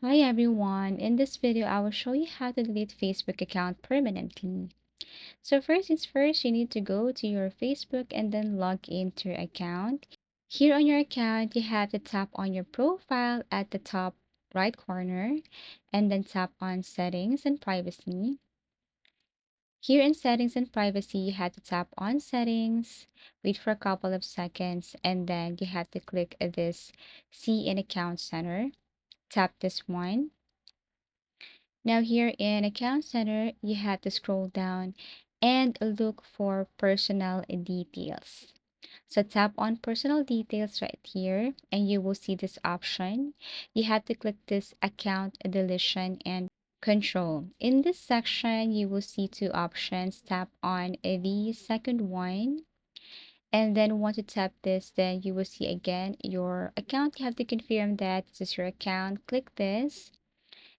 Hi everyone, in this video I will show you how to delete Facebook account permanently. So first things first, you need to go to your Facebook and then log into your account. Here on your account, you have to tap on your profile at the top right corner and then tap on settings and privacy. Here in settings and privacy, you have to tap on settings, wait for a couple of seconds, and then you have to click this see in account center. Tap this one. Now here in Account Center, you have to scroll down and look for personal details. So tap on personal details right here and you will see this option. You have to click this account deletion and control. In this section, you will see two options. Tap on the second one. And then once you tap this, then you will see again your account. You have to confirm that this is your account. Click this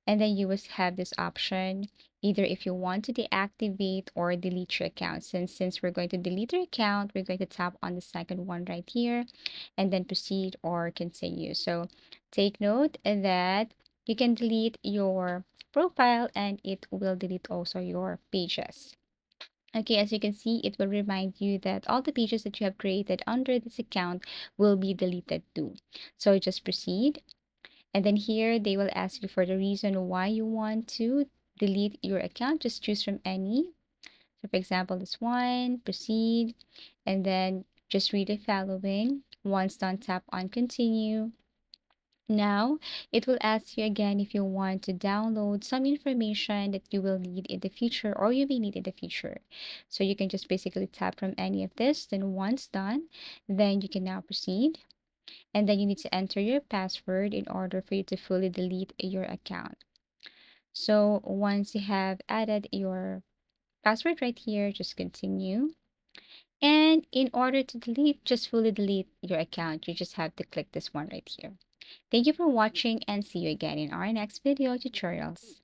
and then you will have this option either if you want to deactivate or delete your account. Since we're going to delete your account, we're going to tap on the second one right here and then proceed or continue. So take note that you can delete your profile and it will delete also your pages. Okay, as you can see, it will remind you that all the pages that you have created under this account will be deleted too. So just proceed. And then here they will ask you for the reason why you want to delete your account. Just choose from any. So for example, this one, proceed, and then just read the following. Once done, tap on continue. Now, it will ask you again if you want to download some information that you will need in the future or you may need in the future. So you can just basically tap from any of this. Then once done, then you can now proceed and then you need to enter your password in order for you to fully delete your account. So once you have added your password right here, just continue. And in order to delete, just fully delete your account, you just have to click this one right here. Thank you for watching and see you again in our next video tutorials.